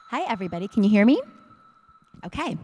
Hi, everybody. Can you hear me? Okay.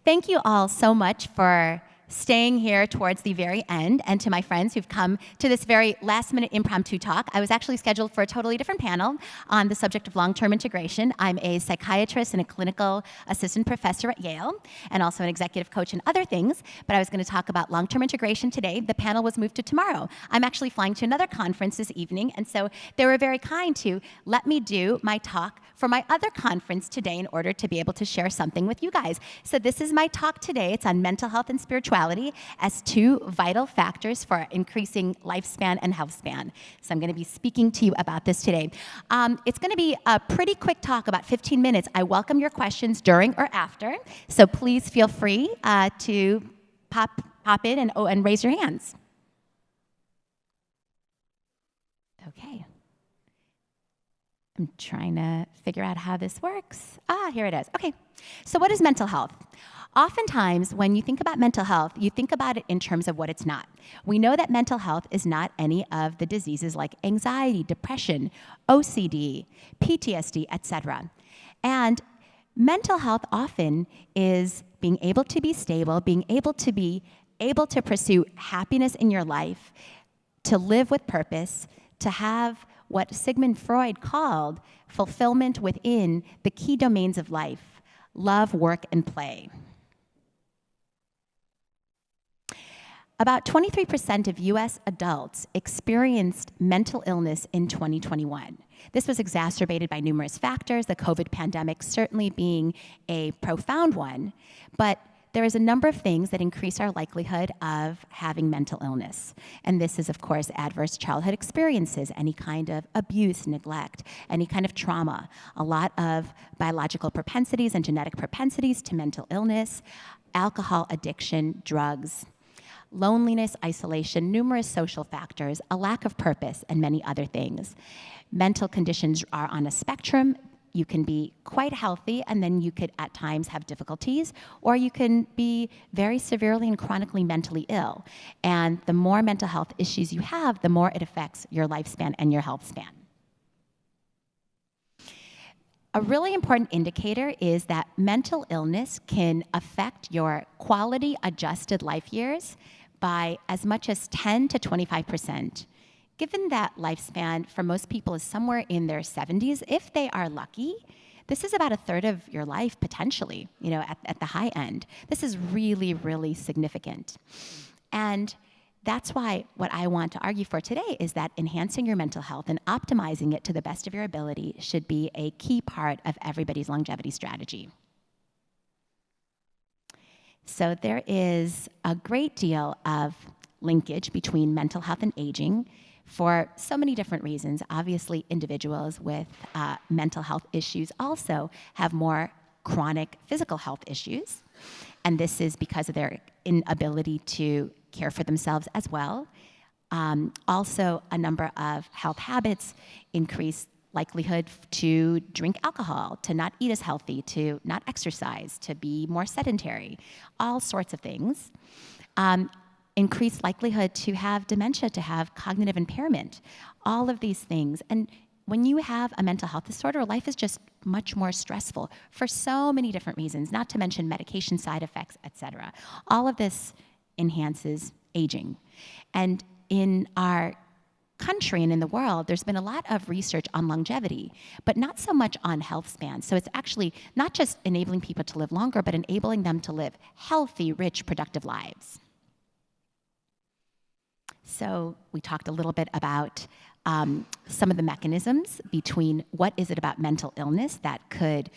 Thank you all so much for staying here towards the very end, and to my friends who've come to this very last-minute impromptu talk. I was actually scheduled for a totally different panel on the subject of long-term integration. I'm a psychiatrist and a clinical assistant professor at Yale, and also an executive coach and other things, but I was going to talk about long-term integration today. The panel was moved to tomorrow. I'm actually flying to another conference this evening, and so they were very kind to let me do my talk for my other conference today in order to be able to share something with you guys. So this is my talk today. It's on mental health and spirituality as two vital factors for increasing lifespan and health span. So I'm going to be speaking to you about this today. It's going to be a pretty quick talk, about 15 minutes. I welcome your questions during or after, so please feel free to pop in and raise your hands. Okay. I'm trying to figure out how this works. Here it is. Okay, so what is mental health? Oftentimes, when you think about mental health, you think about it in terms of what it's not. We know that mental health is not any of the diseases like anxiety, depression, OCD, PTSD, etc. And mental health often is being able to be stable, being able to pursue happiness in your life, to live with purpose, to have what Sigmund Freud called fulfillment within the key domains of life: love, work, and play. About 23% of US adults experienced mental illness in 2021. This was exacerbated by numerous factors, the COVID pandemic certainly being a profound one, but there is a number of things that increase our likelihood of having mental illness. And this is, of course, adverse childhood experiences, any kind of abuse, neglect, any kind of trauma, a lot of biological propensities and genetic propensities to mental illness, alcohol addiction, drugs, loneliness, isolation, numerous social factors, a lack of purpose, and many other things. Mental conditions are on a spectrum. You can be quite healthy, and then you could at times have difficulties, or you can be very severely and chronically mentally ill. And the more mental health issues you have, the more it affects your lifespan and your health span. A really important indicator is that mental illness can affect your quality adjusted life years by as much as 10 to 25%. Given that lifespan for most people is somewhere in their 70s, if they are lucky, this is about a third of your life potentially, at the high end. This is really, really significant. And that's why what I want to argue for today is that enhancing your mental health and optimizing it to the best of your ability should be a key part of everybody's longevity strategy. So there is a great deal of linkage between mental health and aging for so many different reasons. Obviously, individuals with mental health issues also have more chronic physical health issues, and this is because of their inability to care for themselves as well. Also, a number of health habits increase likelihood to drink alcohol, to not eat as healthy, to not exercise, to be more sedentary, all sorts of things. Increased likelihood to have dementia, to have cognitive impairment, all of these things. And when you have a mental health disorder, life is just much more stressful for so many different reasons, not to mention medication side effects, etc. All of this enhances aging. And in our country and in the world, there's been a lot of research on longevity, but not so much on health span. So it's actually not just enabling people to live longer, but enabling them to live healthy, rich, productive lives. So we talked a little bit about some of the mechanisms between what is it about mental illness that could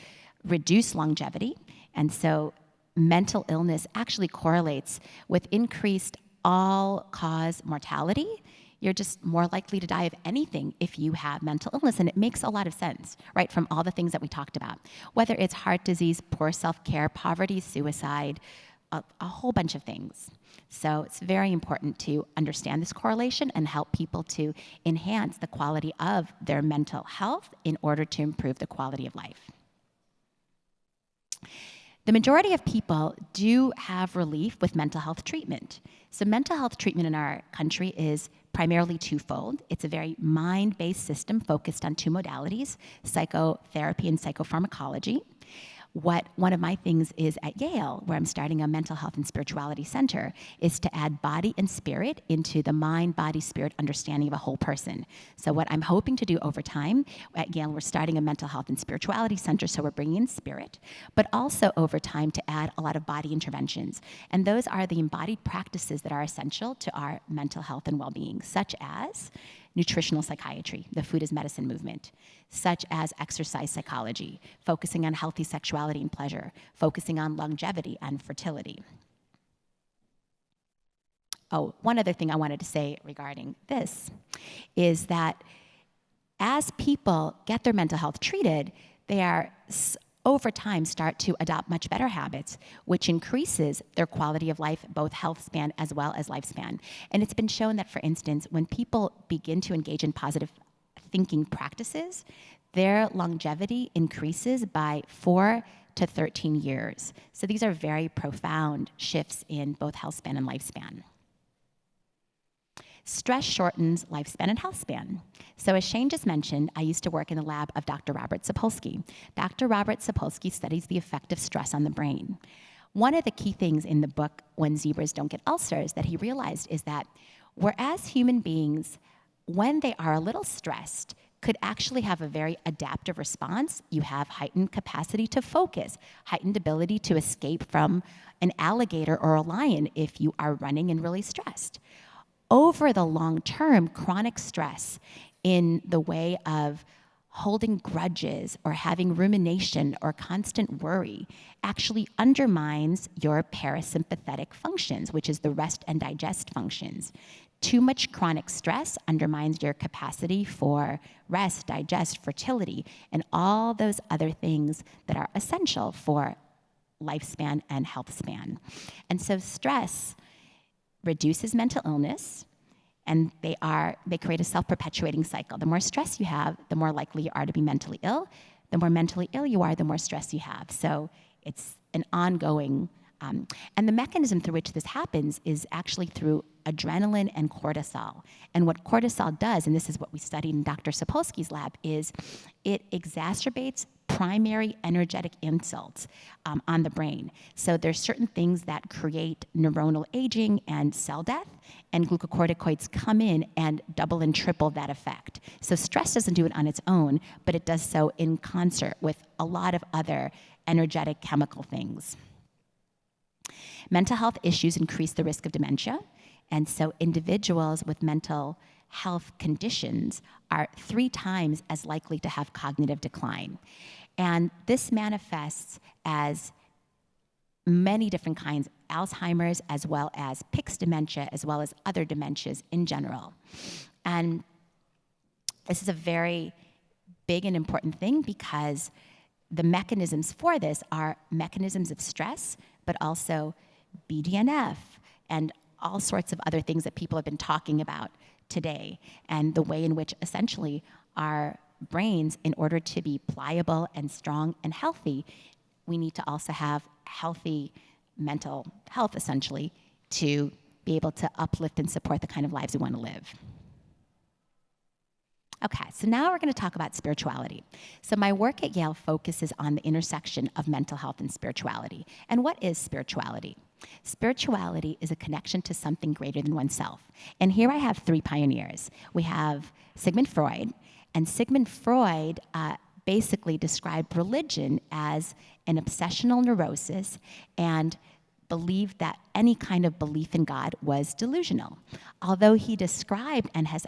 reduce longevity. And so mental illness actually correlates with increased all-cause mortality. You're just more likely to die of anything if you have mental illness, and it makes a lot of sense, right, from all the things that we talked about. Whether it's heart disease, poor self-care, poverty, suicide, a whole bunch of things. So it's very important to understand this correlation and help people to enhance the quality of their mental health in order to improve the quality of life. The majority of people do have relief with mental health treatment. So mental health treatment in our country is primarily twofold. It's a very mind-based system focused on two modalities, psychotherapy and psychopharmacology. One of my things is at Yale, where I'm starting a mental health and spirituality center, is to add body and spirit into the mind, body, spirit understanding of a whole person. So what I'm hoping to do over time, at Yale, we're starting a mental health and spirituality center, so we're bringing in spirit, but also over time to add a lot of body interventions. And those are the embodied practices that are essential to our mental health and well-being, such as nutritional psychiatry, the food as medicine movement, such as exercise psychology, focusing on healthy sexuality and pleasure, focusing on longevity and fertility. Oh, one other thing I wanted to say regarding this is that as people get their mental health treated, they are over time start to adopt much better habits, which increases their quality of life, both health span as well as lifespan. And it's been shown that, for instance, when people begin to engage in positive thinking practices, their longevity increases by 4 to 13 years. So these are very profound shifts in both health span and lifespan. Stress shortens lifespan and health span. So as Shane just mentioned, I used to work in the lab of Dr. Robert Sapolsky. Dr. Robert Sapolsky studies the effect of stress on the brain. One of the key things in the book, When Zebras Don't Get Ulcers, that he realized is that whereas human beings, when they are a little stressed, could actually have a very adaptive response. You have heightened capacity to focus, heightened ability to escape from an alligator or a lion if you are running and really stressed. Over the long term, chronic stress in the way of holding grudges or having rumination or constant worry actually undermines your parasympathetic functions, which is the rest and digest functions. Too much chronic stress undermines your capacity for rest, digest, fertility, and all those other things that are essential for lifespan and health span. And so stress reduces mental illness, and they create a self-perpetuating cycle. The more stress you have, the more likely you are to be mentally ill. The more mentally ill you are, the more stress you have. So it's an ongoing, and the mechanism through which this happens is actually through adrenaline and cortisol. And what cortisol does, and this is what we studied in Dr. Sapolsky's lab, is it exacerbates primary energetic insults on the brain. So there's certain things that create neuronal aging and cell death, and glucocorticoids come in and double and triple that effect. So stress doesn't do it on its own, but it does so in concert with a lot of other energetic chemical things. Mental health issues increase the risk of dementia, and so individuals with mental health conditions are 3 times as likely to have cognitive decline. And this manifests as many different kinds, Alzheimer's as well as Pick's dementia, as well as other dementias in general. And this is a very big and important thing because the mechanisms for this are mechanisms of stress, but also BDNF and all sorts of other things that people have been talking about today, and the way in which essentially our brains, in order to be pliable and strong and healthy, we need to also have healthy mental health, essentially, to be able to uplift and support the kind of lives we want to live. Okay, so now we're going to talk about spirituality. So my work at Yale focuses on the intersection of mental health and spirituality. And what is spirituality? Spirituality is a connection to something greater than oneself. And here I have 3 pioneers. We have Sigmund Freud, and Sigmund Freud basically described religion as an obsessional neurosis and believed that any kind of belief in God was delusional. Although he described and has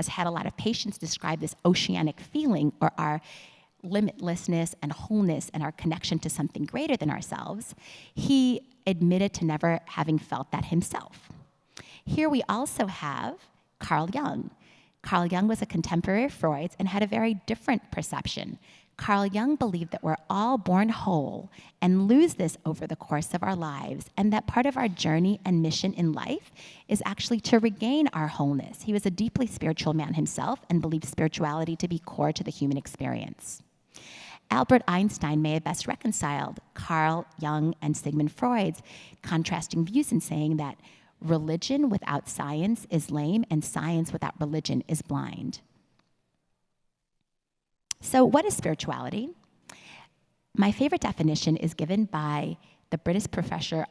had a lot of patients describe this oceanic feeling, or our limitlessness and wholeness and our connection to something greater than ourselves, he admitted to never having felt that himself. Here we also have Carl Jung. Carl Jung was a contemporary of Freud's and had a very different perception. Carl Jung believed that we're all born whole and lose this over the course of our lives, and that part of our journey and mission in life is actually to regain our wholeness. He was a deeply spiritual man himself and believed spirituality to be core to the human experience. Albert Einstein may have best reconciled Carl Jung and Sigmund Freud's contrasting views in saying that religion without science is lame and science without religion is blind. So what is spirituality? My favorite definition is given by the British professor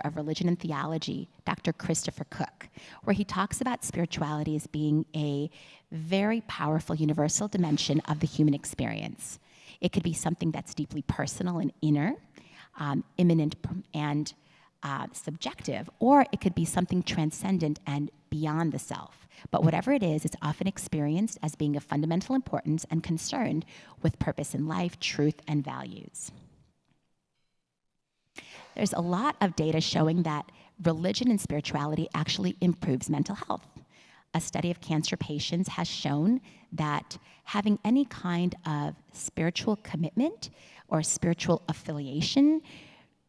of religion and theology, Dr. Christopher Cook, where he talks about spirituality as being a very powerful universal dimension of the human experience. It could be something that's deeply personal and inner, immanent and subjective, or it could be something transcendent and beyond the self. But whatever it is, it's often experienced as being of fundamental importance and concerned with purpose in life, truth, and values. There's a lot of data showing that religion and spirituality actually improves mental health. A study of cancer patients has shown that having any kind of spiritual commitment or spiritual affiliation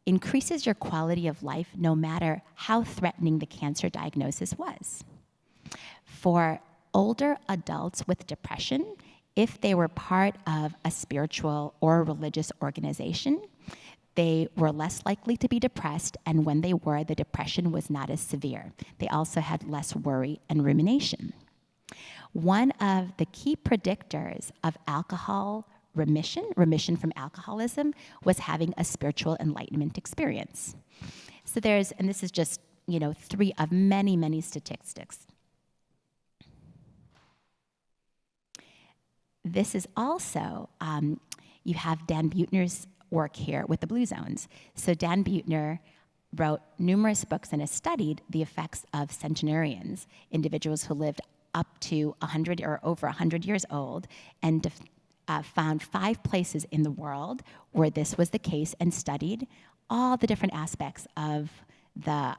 increases your quality of life no matter how threatening the cancer diagnosis was. For older adults with depression, if they were part of a spiritual or religious organization, they were less likely to be depressed, and when they were, the depression was not as severe. They also had less worry and rumination. One of the key predictors of alcohol remission from alcoholism, was having a spiritual enlightenment experience. So and this is just, 3 of many, many statistics. This is also, you have Dan Buettner's work here with the blue zones. So Dan Buettner wrote numerous books and has studied the effects of centenarians, individuals who lived up to 100 or over 100 years old, and found 5 places in the world where this was the case and studied all the different aspects of the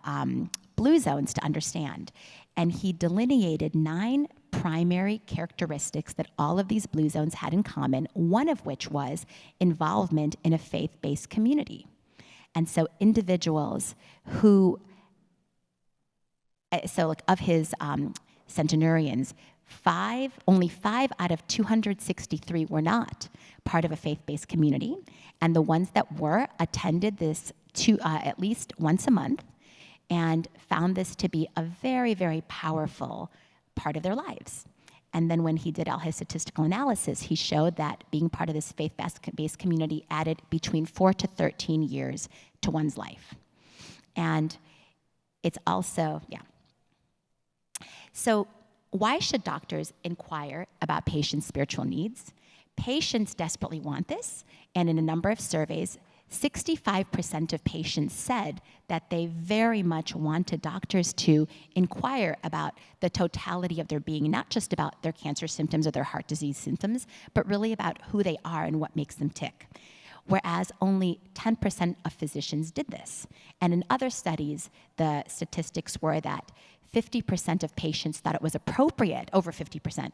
blue zones to understand. And he delineated 9 primary characteristics that all of these blue zones had in common, one of which was involvement in a faith-based community. And so individuals who, of his centenarians, only 5 out of 263 were not part of a faith-based community, and the ones that were attended this at least once a month and found this to be a very, very powerful part of their lives. And then when he did all his statistical analysis, he showed that being part of this faith-based community added between 4 to 13 years to one's life. And it's also, So why should doctors inquire about patients' spiritual needs? Patients desperately want this, and in a number of surveys, 65% of patients said that they very much wanted doctors to inquire about the totality of their being, not just about their cancer symptoms or their heart disease symptoms, but really about who they are and what makes them tick. Whereas only 10% of physicians did this. And in other studies, the statistics were that 50% of patients thought it was appropriate, over 50%,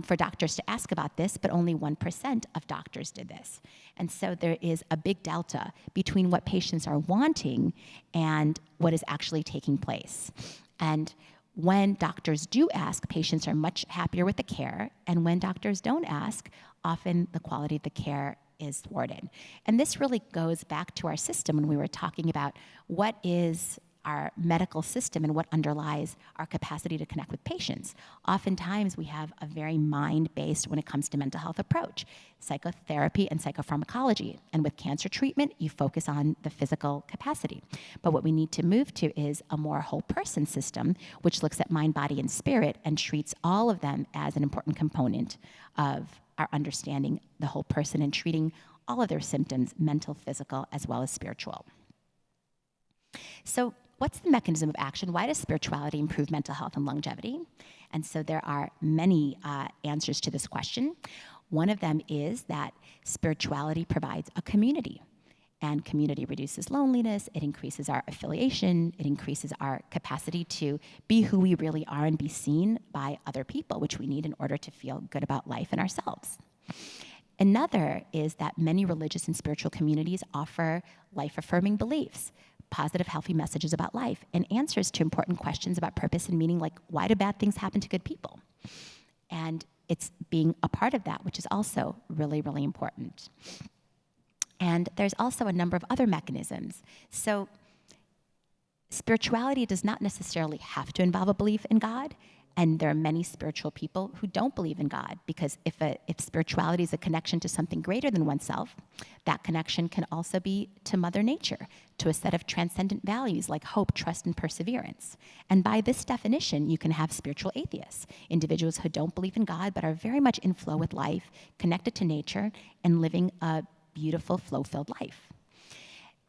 for doctors to ask about this, but only 1% of doctors did this. And so there is a big delta between what patients are wanting and what is actually taking place. And when doctors do ask, patients are much happier with the care, and when doctors don't ask, often the quality of the care is thwarted. And this really goes back to our system when we were talking about what is our medical system and what underlies our capacity to connect with patients. Oftentimes, we have a very mind-based, when it comes to mental health approach, psychotherapy and psychopharmacology. And with cancer treatment, you focus on the physical capacity. But what we need to move to is a more whole person system, which looks at mind, body, and spirit and treats all of them as an important component of our understanding the whole person and treating all of their symptoms, mental, physical, as well as spiritual. So what's the mechanism of action? Why does spirituality improve mental health and longevity? And so there are many answers to this question. One of them is that spirituality provides a community, and community reduces loneliness, it increases our affiliation, it increases our capacity to be who we really are and be seen by other people, which we need in order to feel good about life and ourselves. Another is that many religious and spiritual communities offer life-affirming beliefs, positive, healthy messages about life, and answers to important questions about purpose and meaning, like, why do bad things happen to good people? And it's being a part of that, which is also really, really important. And there's also a number of other mechanisms. So spirituality does not necessarily have to involve a belief in God. And there are many spiritual people who don't believe in God, because if spirituality is a connection to something greater than oneself, that connection can also be to Mother Nature, to a set of transcendent values like hope, trust, and perseverance. And by this definition, you can have spiritual atheists, individuals who don't believe in God but are very much in flow with life, connected to nature, and living a beautiful, flow-filled life.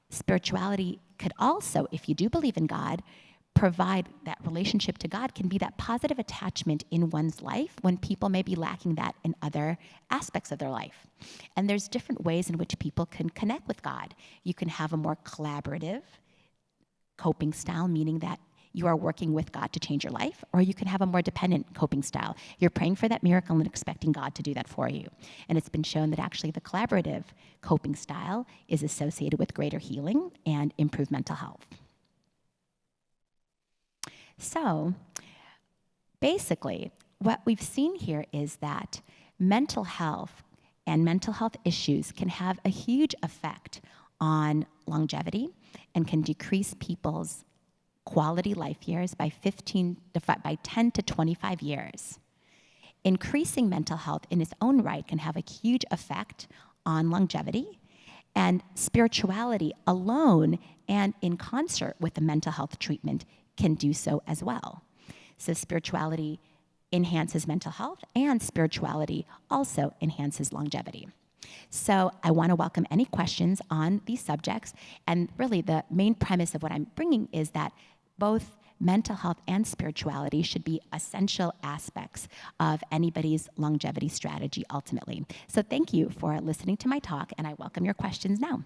Spirituality could also, if you do believe in God, provide that relationship to God, can be that positive attachment in one's life when people may be lacking that in other aspects of their life. And there's different ways in which people can connect with God. You can have a more collaborative coping style, meaning that you are working with God to change your life, or you can have a more dependent coping style. You're praying for that miracle and expecting God to do that for you. And it's been shown that actually the collaborative coping style is associated with greater healing and improved mental health. So basically, what we've seen here is that mental health and mental health issues can have a huge effect on longevity and can decrease people's quality life years by 10 to 25 years. Increasing mental health in its own right can have a huge effect on longevity, and spirituality alone and in concert with the mental health treatment can do so as well. So spirituality enhances mental health, and spirituality also enhances longevity. So I want to welcome any questions on these subjects. And really the main premise of what I'm bringing is that both mental health and spirituality should be essential aspects of anybody's longevity strategy ultimately. So thank you for listening to my talk, and I welcome your questions now.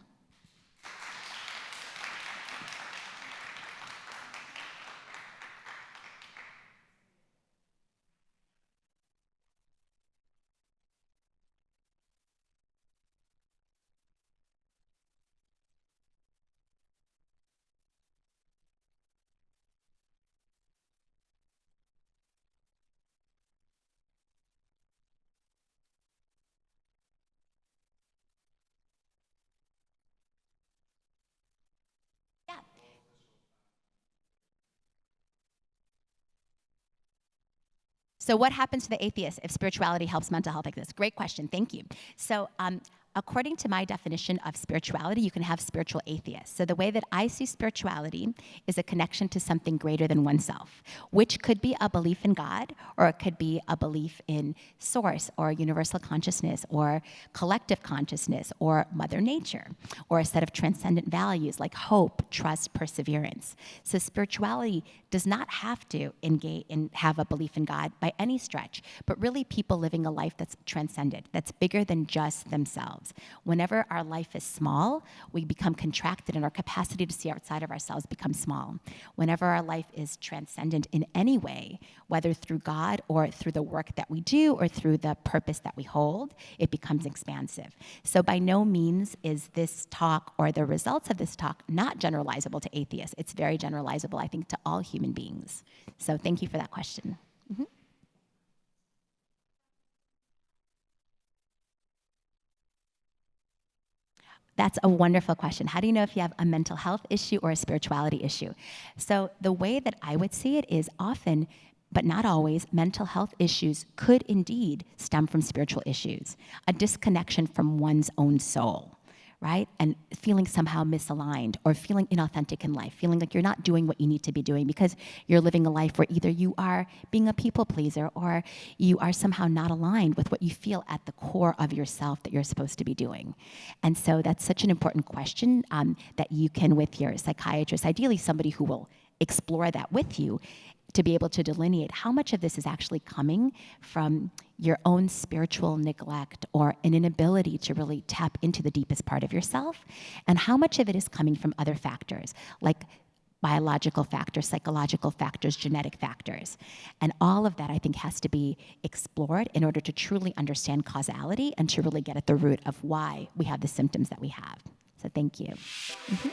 So what happens to the atheist if spirituality helps mental health like this? Great question, thank you. So according to my definition of spirituality, you can have spiritual atheists. So the way that I see spirituality is a connection to something greater than oneself, which could be a belief in God, or it could be a belief in source, or universal consciousness, or collective consciousness, or Mother Nature, or a set of transcendent values like hope, trust, perseverance. So spirituality does not have to engage and have a belief in God by any stretch, but really people living a life that's transcendent, that's bigger than just themselves. Whenever our life is small, we become contracted and our capacity to see outside of ourselves becomes small. Whenever our life is transcendent in any way, whether through God or through the work that we do or through the purpose that we hold, it becomes expansive. So by no means is this talk or the results of this talk not generalizable to atheists. It's very generalizable, I think, to all human beings. So thank you for that question. Mm-hmm. That's a wonderful question. How do you know if you have a mental health issue or a spirituality issue? So the way that I would see it is often, but not always, mental health issues could indeed stem from spiritual issues, a disconnection from one's own soul, right? And feeling somehow misaligned or feeling inauthentic in life, feeling like you're not doing what you need to be doing because you're living a life where either you are being a people pleaser or you are somehow not aligned with what you feel at the core of yourself that you're supposed to be doing. And so that's such an important question that you can, with your psychiatrist, ideally somebody who will explore that with you, to be able to delineate how much of this is actually coming from your own spiritual neglect or an inability to really tap into the deepest part of yourself, and how much of it is coming from other factors, like biological factors, psychological factors, genetic factors. And all of that, I think, has to be explored in order to truly understand causality and to really get at the root of why we have the symptoms that we have. So thank you. Mm-hmm.